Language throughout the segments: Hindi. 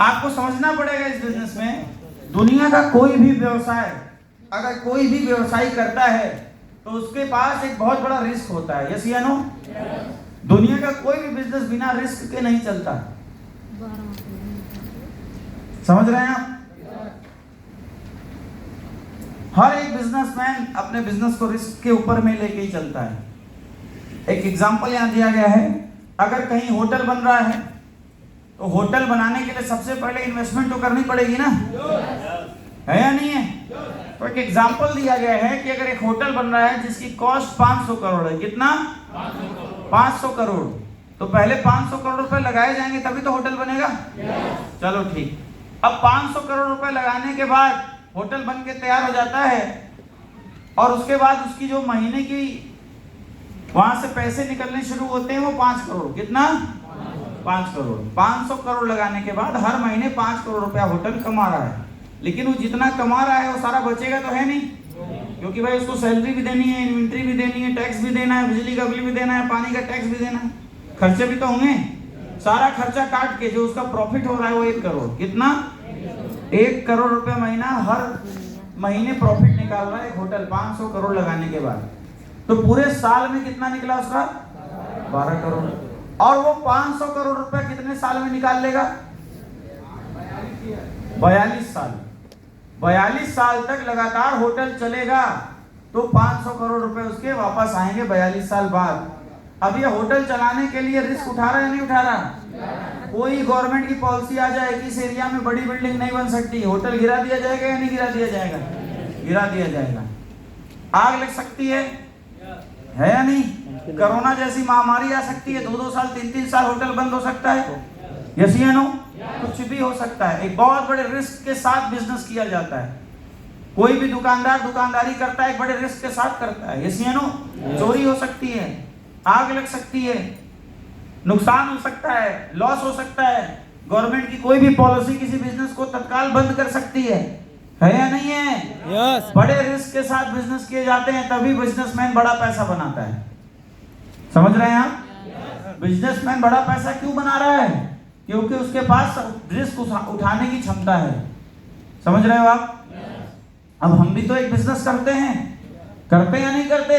आपको समझना पड़ेगा इस बिजनेस में, दुनिया का कोई भी व्यवसाय, अगर कोई भी व्यवसायी करता है तो उसके पास एक बहुत बड़ा रिस्क होता है। यस या नो? दुनिया का कोई भी बिजनेस बिना रिस्क के नहीं चलता। समझ रहे हैं आप? हर एक बिजनेसमैन अपने बिजनेस को रिस्क के ऊपर में लेके ही चलता है। एक एग्जांपल यहां दिया गया है, अगर कहीं होटल बन रहा है तो होटल बनाने के लिए सबसे पहले इन्वेस्टमेंट तो करनी पड़ेगी ना, है या नहीं है? तो एक एग्जांपल दिया गया है कि अगर एक होटल बन रहा है जिसकी कॉस्ट 500 करोड़ है, कितना? 500 करोड़। तो पहले 500 करोड़ रुपए लगाए जाएंगे तभी तो होटल बनेगा। चलो ठीक, अब 500 करोड़ रुपए लगाने के बाद होटल बन के तैयार हो जाता है और उसके बाद उसकी जो महीने की वहां से पैसे निकलने शुरू होते हैं वो 5 करोड़। कितना? 5 करोड़। 500 करोड़ लगाने के बाद हर महीने 5 करोड़ रुपया होटल कमा रहा है, लेकिन वो जितना कमा रहा है वो सारा बचेगा तो है नहीं, क्योंकि भाई उसको सैलरी भी देनी है, इन्वेंट्री भी देनी है, टैक्स भी देना है, बिजली का बिल भी देना है, पानी का टैक्स भी देना है, खर्चे भी तो होंगे। सारा खर्चा काट के जो उसका प्रॉफिट हो रहा है वो 1 करोड़। कितना? 1 करोड़ रुपया महीना हर महीने प्रॉफिट निकाल रहा है होटल 500 करोड़ लगाने के बाद। तो पूरे साल में कितना निकला उसका? 12 करोड़। और वो 500 करोड़ रुपया कितने साल में निकाल लेगा? 42 साल। 42 साल तक लगातार होटल चलेगा तो 500 करोड़ रुपए उसके वापस आएंगे 42 साल बाद। अब ये होटल चलाने के लिए रिस्क उठा रहा है या नहीं उठा रहा? कोई गवर्नमेंट की पॉलिसी आ जाए कि इस एरिया में बड़ी बिल्डिंग नहीं बन सकती, होटल गिरा दिया जाएगा या नहीं गिरा दिया जाएगा? गिरा दिया जाएगा। आग लग सकती है या नहीं? कोरोना जैसी महामारी आ सकती है, 2-2 साल 3-3 साल होटल बंद हो सकता है। यस या नो? कुछ भी हो सकता है। एक बहुत बड़े रिस्क के साथ बिजनेस किया जाता है। कोई भी दुकानदार दुकानदारी करता है एक बड़े रिस्क के साथ करता है। यस या नो? चोरी हो सकती है, आग लग सकती है, नुकसान हो सकता है, लॉस हो सकता है। गवर्नमेंट की कोई भी पॉलिसी किसी बिजनेस को तत्काल बंद कर सकती है या नहीं है? यस। बड़े रिस्क के साथ बिजनेस किए जाते हैं तभी बिजनेसमैन बड़ा पैसा बनाता है। समझ रहे हैं आप? बिजनेसमैन बड़ा पैसा क्यों बना रहा है? क्योंकि उसके पास रिस्क उठाने की क्षमता है। समझ रहे हो आप? अब हम भी तो एक बिजनेस करते हैं या नहीं करते?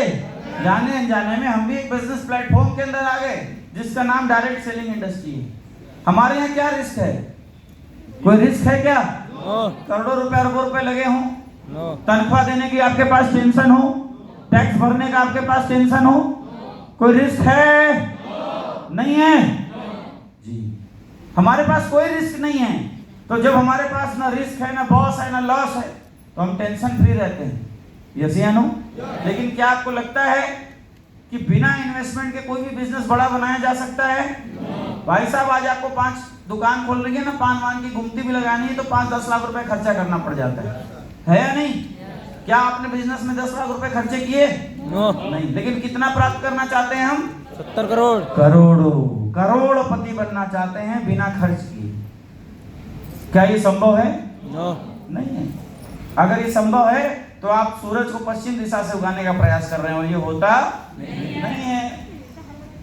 जाने अनजाने में हम भी एक बिजनेस प्लेटफॉर्म के अंदर आ गए जिसका नाम डायरेक्ट सेलिंग इंडस्ट्री है। हमारे यहाँ क्या रिस्क है? कोई रिस्क है क्या? करोड़ों रुपए अरबों रुपए लगे हों, तनख्वाह देने की आपके पास टेंशन हो, टैक्स भरने का आपके पास टेंशन हो, कोई रिस्क है? नहीं है जी। हमारे पास कोई रिस्क नहीं है। तो जब हमारे पास ना रिस्क है, ना बॉस है, ना लॉस है, तो हम टेंशन फ्री रहते हैं। यस या नो? लेकिन क्या आपको लगता है कि बिना इन्वेस्टमेंट के कोई भी बिजनेस बड़ा बनाया जा सकता है? भाई साहब, आज आपको 5 दुकान खोल रही है ना, पान वान की गुमटी भी लगानी है तो 5-10 लाख रुपए खर्चा करना पड़ जाता है या नहीं? क्या आपने बिजनेस में 10 लाख रुपए खर्चे किए? नहीं। लेकिन कितना प्राप्त करना चाहते हैं हम? 70 करोड़। करोड़पति बनना चाहते हैं बिना खर्च किए। क्या ये संभव है? नहीं है। अगर ये संभव है तो आप सूरज को पश्चिम दिशा से उगाने का प्रयास कर रहे हो, ये होता नहीं है।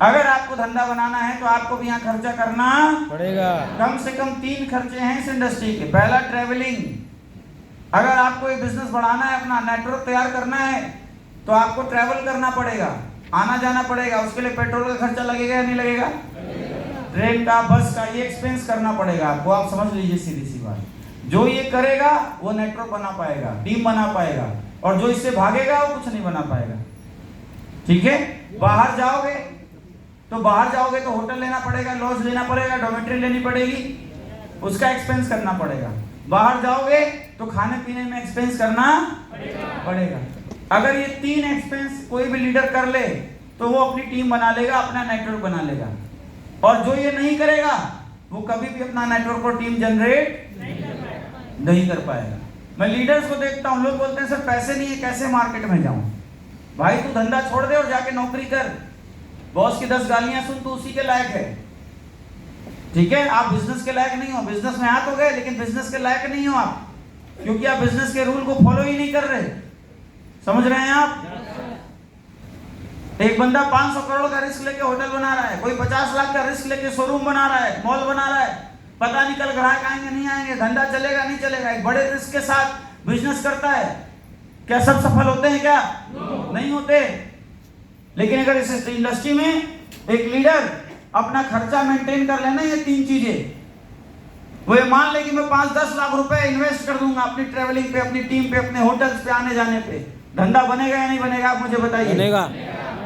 अगर आपको धंधा बनाना है तो आपको भी यहाँ खर्चा करना पड़ेगा। कम से कम 3 खर्चे हैं इस इंडस्ट्री के। पहला, ट्रेवलिंग। अगर आपको एक बिजनेस बढ़ाना है, अपना नेटवर्क तैयार करना है, तो आपको ट्रैवल करना पड़ेगा, आना जाना पड़ेगा। उसके लिए पेट्रोल का खर्चा लगेगा या नहीं लगेगा? ट्रेन का, बस का, ये एक्सपेंस करना पड़ेगा आपको। आप समझ लीजिए सीधी सी बात। जो ये करेगा वो नेटवर्क बना पाएगा, टीम बना पाएगा, और जो इससे भागेगा वो कुछ नहीं बना पाएगा। ठीक है? बाहर जाओगे तो होटल लेना पड़ेगा, लॉज लेना पड़ेगा, डॉर्मेट्री लेनी पड़ेगी, उसका एक्सपेंस करना पड़ेगा। बाहर जाओगे तो खाने पीने में एक्सपेंस करना पड़ेगा। अगर ये 3 एक्सपेंस कोई भी लीडर कर ले तो वो अपनी टीम बना लेगा, अपना नेटवर्क बना लेगा। और जो ये नहीं करेगा वो कभी भी अपना नेटवर्क और टीम जनरेट नहीं कर पाएगा। मैं लीडर्स को देखता हूँ, लोग बोलते हैं सर पैसे नहीं है, कैसे मार्केट में जाऊं? भाई तू धंधा छोड़ दे और जाके नौकरी कर। बॉस की 10 गालियां सुन, तू उसी के लायक है। ठीक है? आप बिजनेस के लायक नहीं हो। बिजनेस में हाथ हो गए लेकिन बिजनेस के लायक नहीं हो आप, क्योंकि आप बिजनेस के रूल को फॉलो ही नहीं कर रहे। समझ रहे हैं आप? एक बंदा 500 करोड़ का रिस्क लेके होटल बना रहा है, कोई 50 लाख का रिस्क लेके शोरूम बना रहा है, मॉल बना रहा है, पता नहीं कल ग्राहक आएंगे नहीं आएंगे, धंधा चलेगा नहीं चलेगा। एक बड़े रिस्क के साथ बिजनेस करता है, क्या सब सफल होते हैं? क्या नहीं होते। लेकिन अगर इस इंडस्ट्री में एक लीडर अपना खर्चा मेंटेन कर लेना, ये 3 चीजें, वो ये मान ले कि मैं 5-10 लाख रुपए इन्वेस्ट कर दूंगा अपनी ट्रेवलिंग पे, अपनी टीम पे, अपने होटल्स पे आने जाने पे, धंधा बनेगा या नहीं बनेगा? आप मुझे बताइए। बनेगा।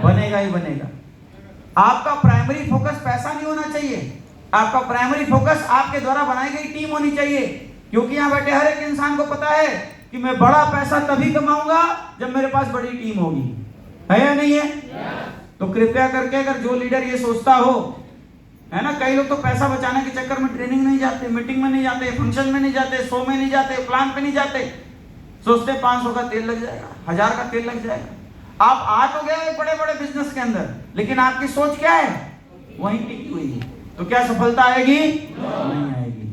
बनेगा ही बनेगा। आपका प्राइमरी फोकस पैसा नहीं होना चाहिए, आपका प्राइमरी फोकस आपके द्वारा बनाई गई टीम होनी चाहिए। क्योंकि यहाँ बैठे हर एक इंसान को पता है कि मैं बड़ा पैसा तभी कमाऊंगा जब मेरे पास बड़ी टीम होगी, है या नहीं है? तो कृपया करके अगर जो लीडर ये सोचता हो, है ना, कई लोग तो पैसा बचाने के चक्कर में ट्रेनिंग नहीं जाते, मीटिंग में नहीं जाते, फंक्शन में नहीं जाते, शो में नहीं जाते, प्लान पे नहीं जाते, सोचते 500 का तेल लग जाएगा, 1000 का तेल लग जाएगा। आप आ तो गए बड़े बड़े बिजनेस के अंदर, लेकिन आपकी सोच क्या है? वहीं टिकी हुई है। तो क्या सफलता आएगी? नहीं आएगी।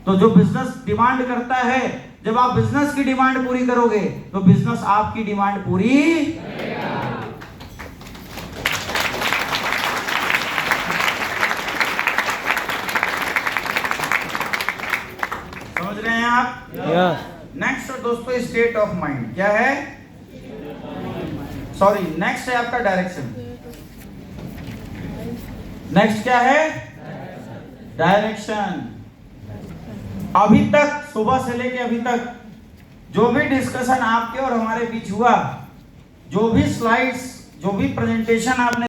तो जो बिजनेस डिमांड करता है, जब आप बिजनेस की डिमांड पूरी करोगे तो बिजनेस आपकी डिमांड पूरी करेगा। समझ रहे हैं आप? यस। नेक्स्ट दोस्तों स्टेट ऑफ माइंड क्या है? सॉरी, नेक्स्ट है आपका डायरेक्शन। नेक्स्ट क्या है? डायरेक्शन। अभी तक, सुबह से लेके अभी तक जो भी डिस्कशन आपके और हमारे बीच हुआ, जो भी स्लाइड्स, जो भी प्रेजेंटेशन आपने